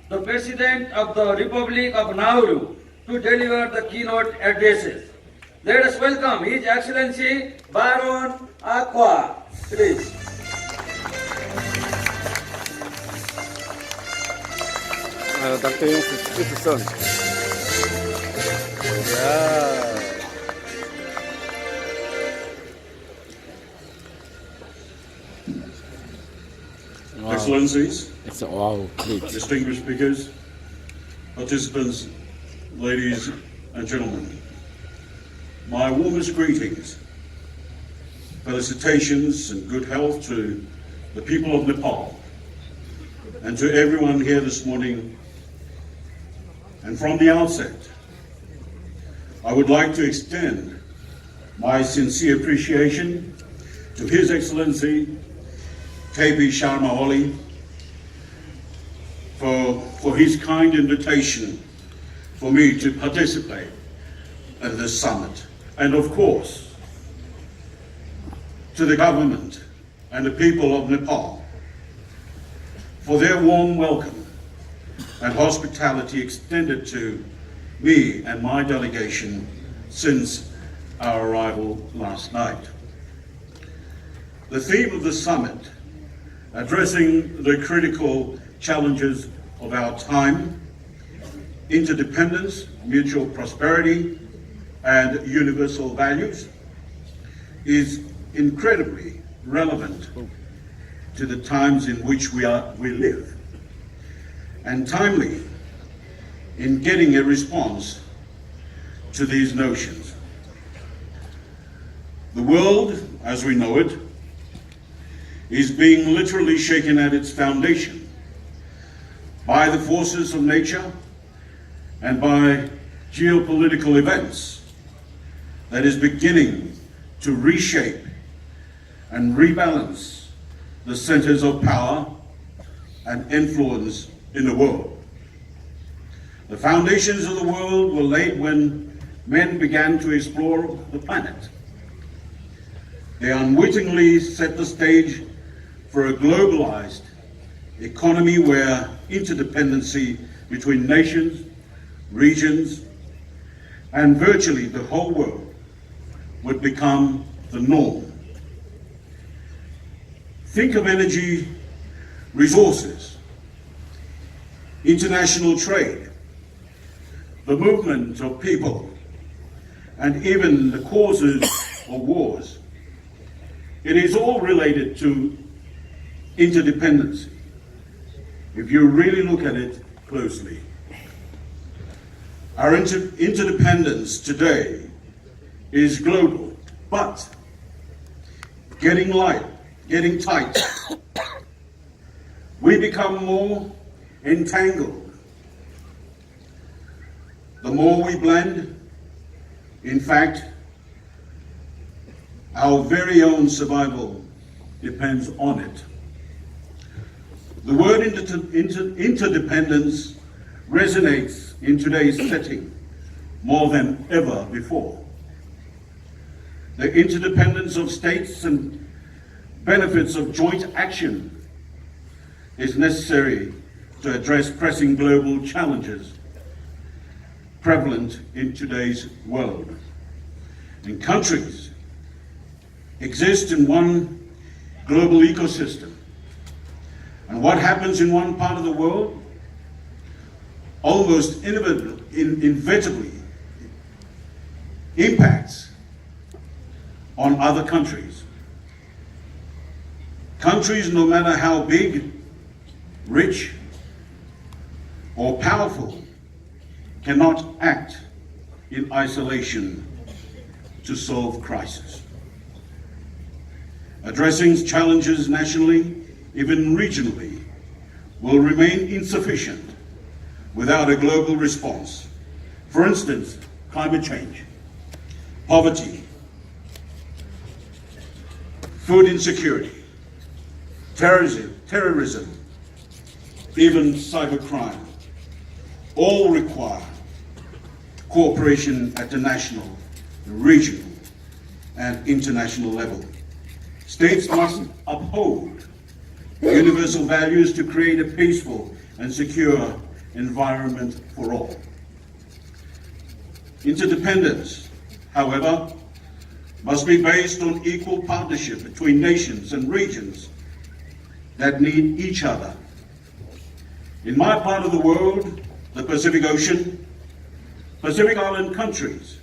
the President of the Republic of Nauru, to deliver the keynote addresses. Let us welcome His Excellency Baron Aqua, please. Dr. Yusuf Son. Yeah. Wow. Excellencies, Wow, great. distinguished speakers, participants, ladies and gentlemen, my warmest greetings, felicitations and good health to the people of Nepal and to everyone here this morning. And from the outset, I would like to extend my sincere appreciation to His Excellency KP Sharma Oli for his kind invitation for me to participate at this summit. And of course, to the government and the people of Nepal for their warm welcome and hospitality extended to me and my delegation since our arrival last night. The theme of the summit, addressing the critical challenges of our time, interdependence, mutual prosperity, and universal values, is incredibly relevant to the times in which we live, and timely in getting a response to these notions. The world, as we know it, is being literally shaken at its foundation by the forces of nature and by geopolitical events that is beginning to reshape and rebalance the centers of power and influence in the world. The foundations of the world were laid when men began to explore the planet. They unwittingly set the stage for a globalized economy where interdependency between nations, regions, and virtually the whole world would become the norm. Think of energy resources, international trade, the movement of people, and even the causes of wars. It is all related to interdependency, if you really look at it closely. Our interdependence today is global, but getting tight. We become more entangled. The more we blend, in fact, our very own survival depends on it. The word interdependence resonates in today's setting more than ever before. The interdependence of states and benefits of joint action is necessary to address pressing global challenges prevalent in today's world. And countries exist in one global ecosystem. And what happens in one part of the world almost inevitably impacts on other countries. Countries, no matter how big, rich, or powerful, cannot act in isolation to solve crisis. Addressing challenges nationally, even regionally, will remain insufficient without a global response. For instance, climate change, poverty, food insecurity, terrorism, even cybercrime, all require cooperation at the national, regional, and international level. States must uphold universal values to create a peaceful and secure environment for all. Interdependence, however, must be based on equal partnership between nations and regions that need each other. In my part of the world, the Pacific Ocean, Pacific Island countries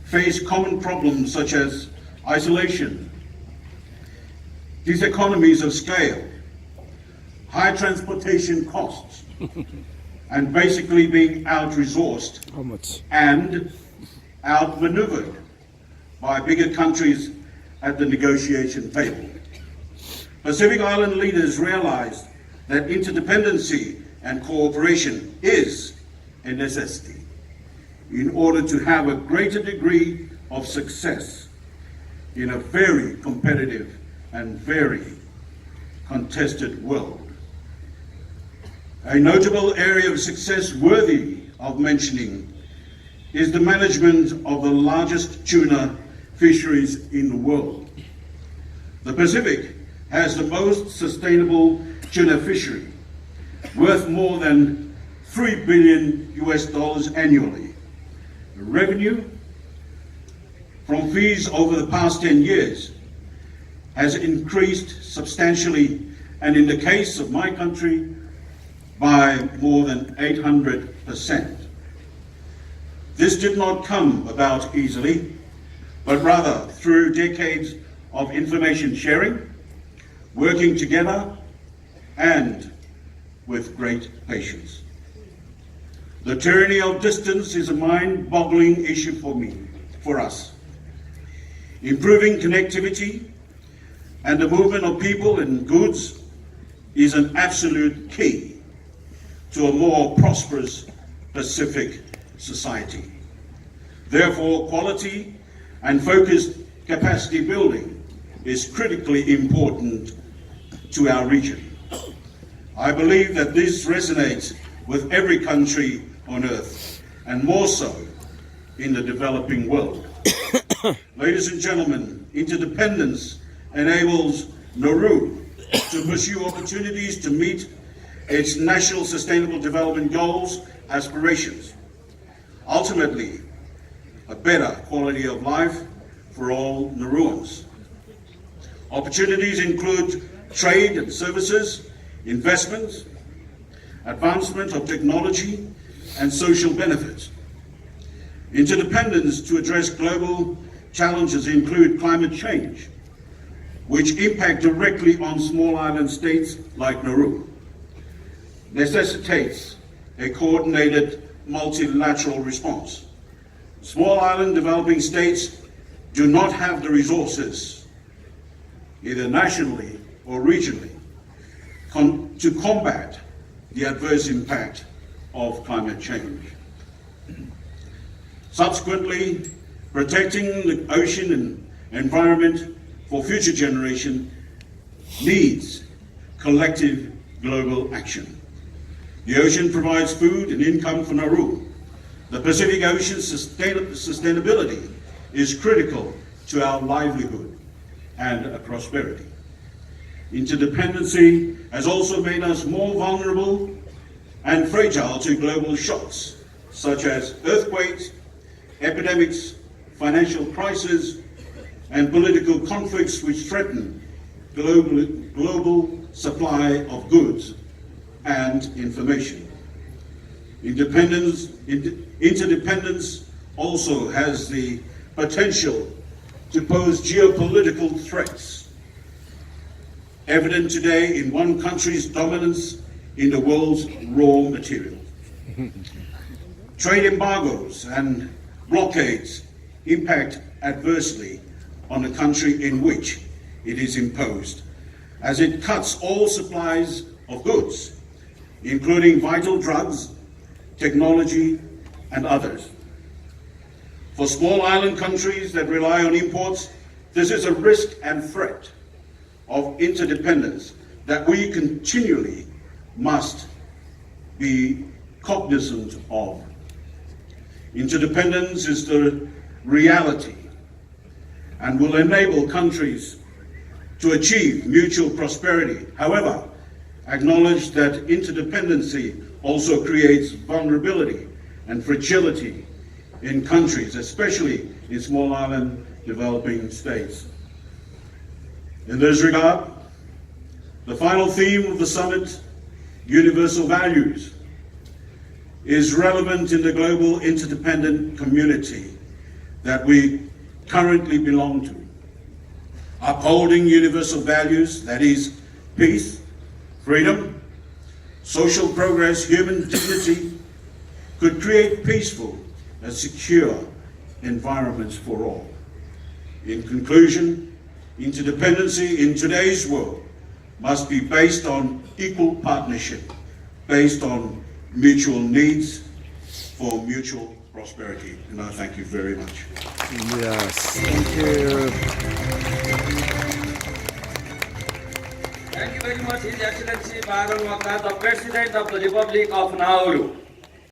face common problems such as isolation, diseconomies of scale, high transportation costs, and basically being out-resourced How much? and outmaneuvered by bigger countries at the negotiation table. Pacific Island leaders realized that interdependency and cooperation is a necessity in order to have a greater degree of success in a very competitive and very contested world. A notable area of success worthy of mentioning is the management of the largest tuna fisheries in the world. The Pacific has the most sustainable tuna fishery, worth more than $3 billion annually. The revenue from fees over the past 10 years has increased substantially, and in the case of my country, by more than 800%. This did not come about easily, but rather through decades of information sharing, working together, and with great patience. The tyranny of distance is a mind-boggling issue for us. Improving connectivity and the movement of people and goods is an absolute key to a more prosperous Pacific society. Therefore, quality and focused capacity building is critically important to our region. I believe that this resonates with every country on earth, and more so in the developing world. Ladies and gentlemen, interdependence enables Nauru to pursue opportunities to meet its national sustainable development goals, aspirations. Ultimately, a better quality of life for all Nauruans. Opportunities include trade and services, investments, advancement of technology, and social benefits. Interdependence to address global challenges include climate change, which impact directly on small island states like Nauru, necessitates a coordinated multilateral response. Small island developing states do not have the resources, either nationally or regionally, to combat the adverse impact of climate change. Subsequently, protecting the ocean and environment for future generation needs collective global action. The ocean provides food and income for Nauru. The Pacific Ocean's sustainability is critical to our livelihood and prosperity. Interdependency has also made us more vulnerable and fragile to global shocks, such as earthquakes, epidemics, financial crises, and political conflicts which threaten global supply of goods and information. Interdependence also has the potential to pose geopolitical threats, evident today in one country's dominance in the world's raw material. Trade embargoes and blockades impact adversely on the country in which it is imposed, as it cuts all supplies of goods, including vital drugs, technology, and others. For small island countries that rely on imports, this is a risk and threat of interdependence that we continually must be cognizant of. Interdependence is the reality and will enable countries to achieve mutual prosperity. However, acknowledge that interdependency also creates vulnerability and fragility in countries, especially in small island developing states. In this regard, the final theme of the summit, universal values, is relevant in the global interdependent community that we currently belong to. Upholding universal values, that is, peace, freedom, social progress, human dignity, could create peaceful and secure environments for all. In conclusion, interdependency in today's world must be based on equal partnership, based on mutual needs for mutual prosperity. And I thank you very much. Yes, thank you. Thank you very much, His Excellency Baron Waka, the President of the Republic of Nauru.